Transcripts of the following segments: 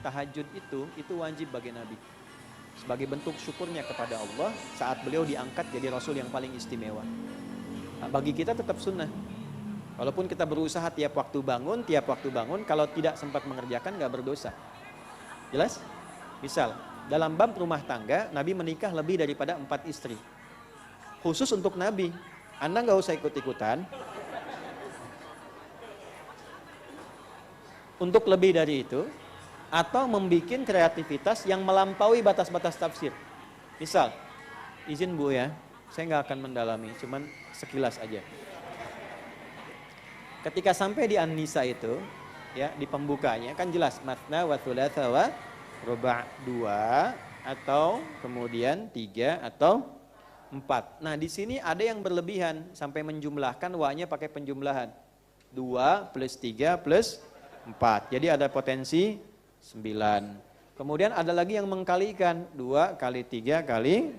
tahajud itu wajib bagi Nabi. Sebagai bentuk syukurnya kepada Allah saat beliau diangkat jadi Rasul yang paling istimewa. Nah, bagi kita tetap sunnah. Walaupun kita berusaha tiap waktu bangun, kalau tidak sempat mengerjakan nggak berdosa. Jelas? Misal, dalam bab rumah tangga, Nabi menikah lebih daripada 4 istri. Khusus untuk Nabi, Anda nggak usah ikut-ikutan. Untuk lebih dari itu, atau membuat kreativitas yang melampaui batas-batas tafsir. Misal, izin Bu ya, saya nggak akan mendalami, cuman sekilas aja. Ketika sampai di An-Nisa itu, ya di pembukanya kan jelas matna wa thulatha wa ruba' 2 atau kemudian 3 atau 4. Nah, di sini ada yang berlebihan sampai menjumlahkan wa-nya pakai penjumlahan. 2 plus 3 plus 4. Jadi ada potensi 9. Kemudian ada lagi yang mengkalikan 2 kali 3 kali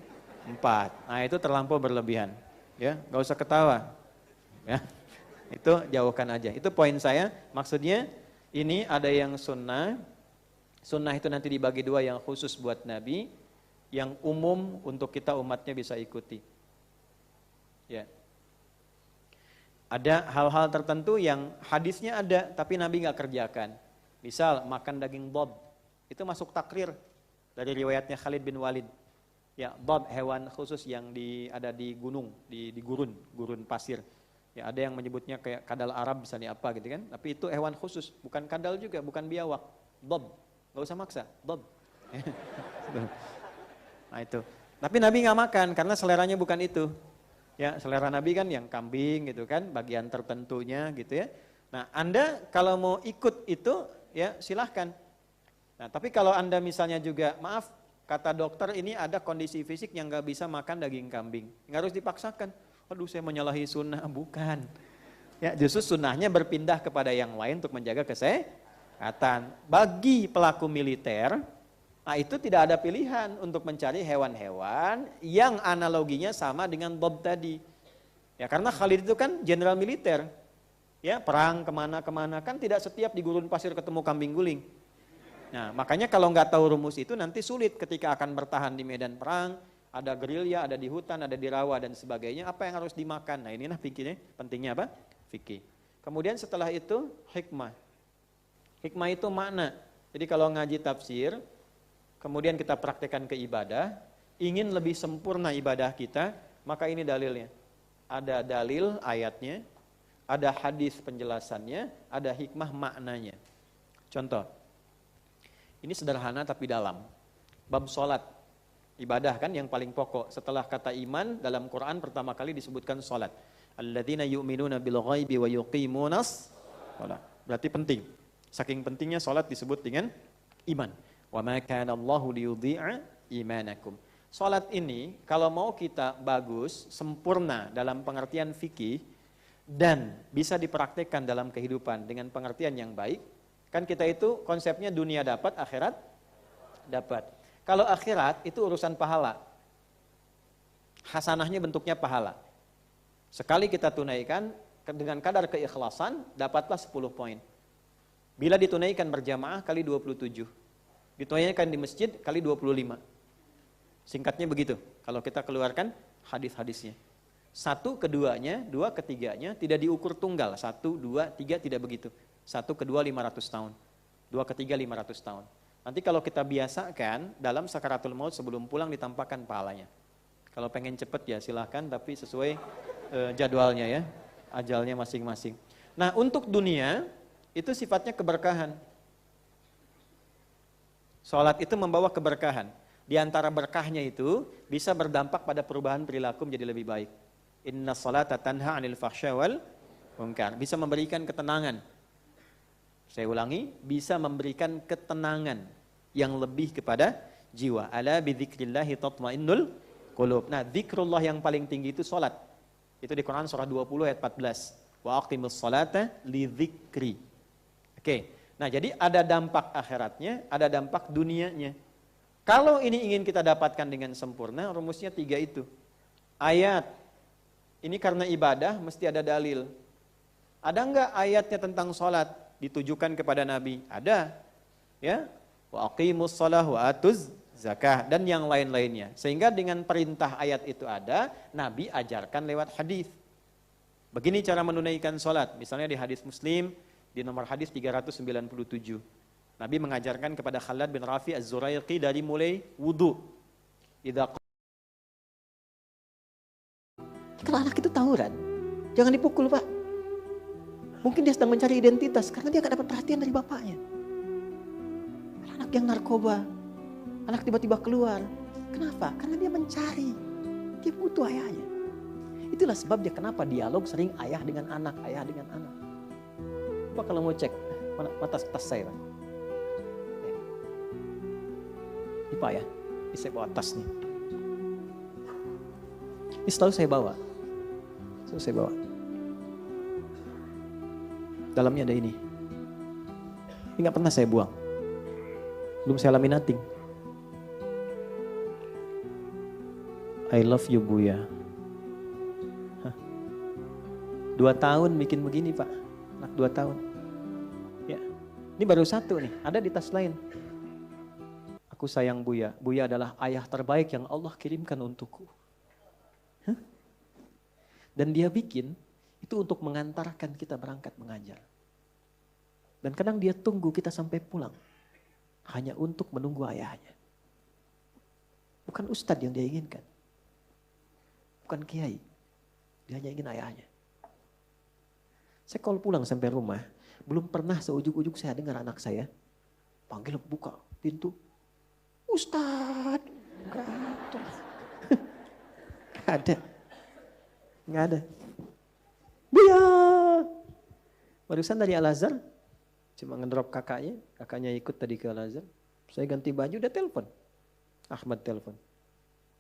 4. Nah, itu terlampau berlebihan. Ya, enggak usah ketawa. Ya. Itu jauhkan aja. Itu poin saya. Maksudnya ini ada yang sunnah. Sunnah itu nanti dibagi 2, yang khusus buat Nabi, yang umum untuk kita umatnya bisa ikuti. Ya. Ada hal-hal tertentu yang hadisnya ada tapi Nabi nggak kerjakan. Misal makan daging dhab. Itu masuk takrir dari riwayatnya Khalid bin Walid. Ya, dhab hewan khusus yang ada di gunung, di gurun pasir. Ya, ada yang menyebutnya kayak kadal Arab misalnya apa gitu kan. Tapi itu hewan khusus, bukan kadal juga, bukan biawak. Dhab. Enggak usah maksa, dhab. Nah itu. Tapi Nabi nggak makan karena seleranya bukan itu. Ya, selera Nabi kan yang kambing gitu kan, bagian tertentunya gitu ya. Nah, Anda kalau mau ikut itu ya silahkan. Nah, tapi kalau Anda misalnya juga, maaf, kata dokter ini ada kondisi fisik yang nggak bisa makan daging kambing. Nggak harus dipaksakan. Aduh, saya menyalahi sunnah. Bukan. Ya, justru sunnahnya berpindah kepada yang lain untuk menjaga kesehatan. Bagi pelaku militer, nah itu tidak ada pilihan untuk mencari hewan-hewan yang analoginya sama dengan dhab tadi. Ya, karena Khalid itu kan jenderal militer. Ya, perang kemana-kemana kan tidak setiap di gurun pasir ketemu kambing guling. Nah, makanya kalau nggak tahu rumus itu nanti sulit ketika akan bertahan di medan perang, ada gerilya, ada di hutan, ada di rawa dan sebagainya, apa yang harus dimakan. Nah, inilah fikihnya, pentingnya apa? Fikih. Kemudian setelah itu hikmah. Hikmah itu makna. Jadi kalau ngaji tafsir, kemudian kita praktekkan ke ibadah, ingin lebih sempurna ibadah kita, maka ini dalilnya. Ada dalil ayatnya, ada hadis penjelasannya, ada hikmah maknanya. Contoh, ini sederhana tapi dalam. Bab sholat, ibadah kan yang paling pokok. Setelah kata iman, dalam Quran pertama kali disebutkan sholat. Alladzina yu'minuna bil ghaibi wa yuqimunas sholat. Berarti penting. Saking pentingnya sholat disebut dengan iman. Wa ma kana Allahu liyudhi'a imanakum. Salat ini kalau mau kita bagus, sempurna dalam pengertian fikih dan bisa dipraktikkan dalam kehidupan dengan pengertian yang baik, kan kita itu konsepnya dunia dapat, akhirat dapat. Kalau akhirat itu urusan pahala. Hasanahnya bentuknya pahala. Sekali kita tunaikan dengan kadar keikhlasan, dapatlah 10 poin. Bila ditunaikan berjamaah kali 27. Ditunaikan di masjid kali 25. Singkatnya begitu. Kalau kita keluarkan hadis-hadisnya. 1 keduanya, 2 ketiganya tidak diukur tunggal. 1, 2, 3 tidak begitu. 1 kedua 500 tahun. 2 ketiga 500 tahun. Nanti kalau kita biasakan dalam sakaratul maut sebelum pulang ditampakkan pahalanya. Kalau pengen cepet ya silahkan, tapi sesuai jadwalnya ya. Ajalnya masing-masing. Nah, untuk dunia itu sifatnya keberkahan. Salat itu membawa keberkahan. Di antara berkahnya itu bisa berdampak pada perubahan perilaku menjadi lebih baik. Inna salata tanha 'anil fahsya wal munkar. Bisa memberikan ketenangan. Saya ulangi, bisa memberikan ketenangan yang lebih kepada jiwa. Ala bidzikrillahi tatmainnul qulub. Nah, zikrullah yang paling tinggi itu salat. Itu di Quran surah 20 ayat 14. Wa aqimus salata li dzikri. Oke. Nah, jadi ada dampak akhiratnya, ada dampak dunianya. Kalau ini ingin kita dapatkan dengan sempurna, rumusnya 3 itu. Ayat. Ini karena ibadah mesti ada dalil. Ada enggak ayatnya tentang salat ditujukan kepada Nabi? Ada. Ya. wa aqimus shalah wa atuz zakah dan yang lain-lainnya. Sehingga dengan perintah ayat itu ada, Nabi ajarkan lewat hadis. Begini cara menunaikan salat. Misalnya di hadis Muslim di nomor hadis 397. Nabi mengajarkan kepada Khalad bin Rafi Az-Zuraiqi dari mulai wudu. Kalau anak itu tawuran, jangan dipukul, Pak. Mungkin dia sedang mencari identitas karena dia gak dapat perhatian dari bapaknya. Anak yang narkoba, anak tiba-tiba keluar. Kenapa? Karena dia mencari. Dia butuh ayahnya. Itulah sebabnya kenapa dialog sering ayah dengan anak, ayah dengan anak. Pak kalau mau cek, mana tas saya, Pak? Ini Pak ya, ini saya bawa tas nih. Ini selalu saya bawa. Dalamnya ada ini. Ini gak pernah saya buang. Belum saya laminating. I love you Buya. 2 tahun bikin begini Pak. Anak 2 tahun. Ya. Ini baru 1 nih. Ada di tas lain. Aku sayang Buya. Buya adalah ayah terbaik yang Allah kirimkan untukku. Dan dia bikin itu untuk mengantarkan kita berangkat mengajar. Dan kadang dia tunggu kita sampai pulang. Hanya untuk menunggu ayahnya. Bukan ustadz yang dia inginkan. Bukan kiai. Dia hanya ingin ayahnya. Saya kalau pulang sampai rumah, belum pernah seujug-ujug saya dengar anak saya panggil buka pintu. Ustadz. Gak ada. Buya. Barusan dari Al-Azhar. Cuma ngedrop kakaknya ikut tadi ke Al-Azhar. Saya ganti baju, udah telepon. Ahmad telepon.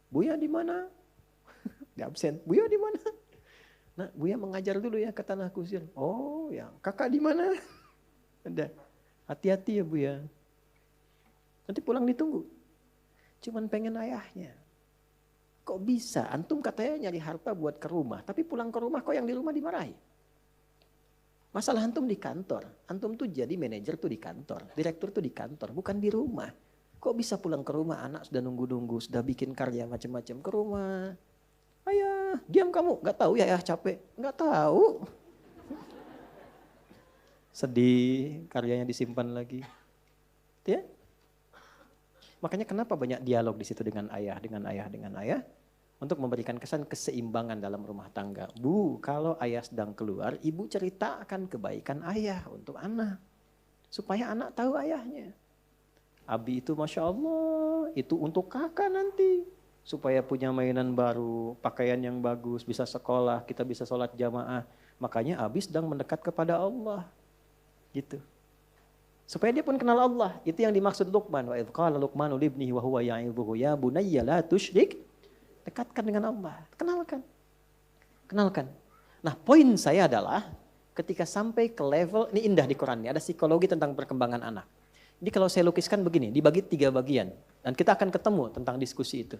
Buya di mana? Di absen. Buya di mana? Nah, Buya mengajar dulu ya ke Tanah Kusir. Oh, ya. Kakak di mana? Ada. Hati-hati ya Buya. Nanti pulang ditunggu. Cuman pengen ayahnya. Kok bisa? Antum katanya nyari harta buat ke rumah, tapi pulang ke rumah kok yang di rumah dimarahi? Masalah antum di kantor. Antum tuh jadi manajer tuh di kantor, direktur tuh di kantor, bukan di rumah. Kok bisa pulang ke rumah anak sudah nunggu-nunggu, sudah bikin karya macam-macam ke rumah. Ayah, diam kamu. Gak tahu ya ayah capek? Gak tahu. Sedih, karyanya disimpan lagi. Ya? Makanya kenapa banyak dialog di situ dengan ayah. Untuk memberikan kesan keseimbangan dalam rumah tangga. Bu, kalau ayah sedang keluar, ibu ceritakan kebaikan ayah untuk anak. Supaya anak tahu ayahnya. Abi itu Masya Allah, itu untuk kakak nanti. Supaya punya mainan baru, pakaian yang bagus, bisa sekolah, kita bisa sholat jamaah. Makanya Abi sedang mendekat kepada Allah. Gitu. Supaya dia pun kenal Allah. Itu yang dimaksud Luqman. Wa idh qala Luqmanu libnihi wa huwa ya'idhuhu ya bunayya la tusyrik. Dekatkan dengan Allah. Kenalkan. Nah, poin saya adalah ketika sampai ke level, ini indah di Quran, ada psikologi tentang perkembangan anak. Ini kalau saya lukiskan begini, dibagi 3 bagian. Dan kita akan ketemu tentang diskusi itu.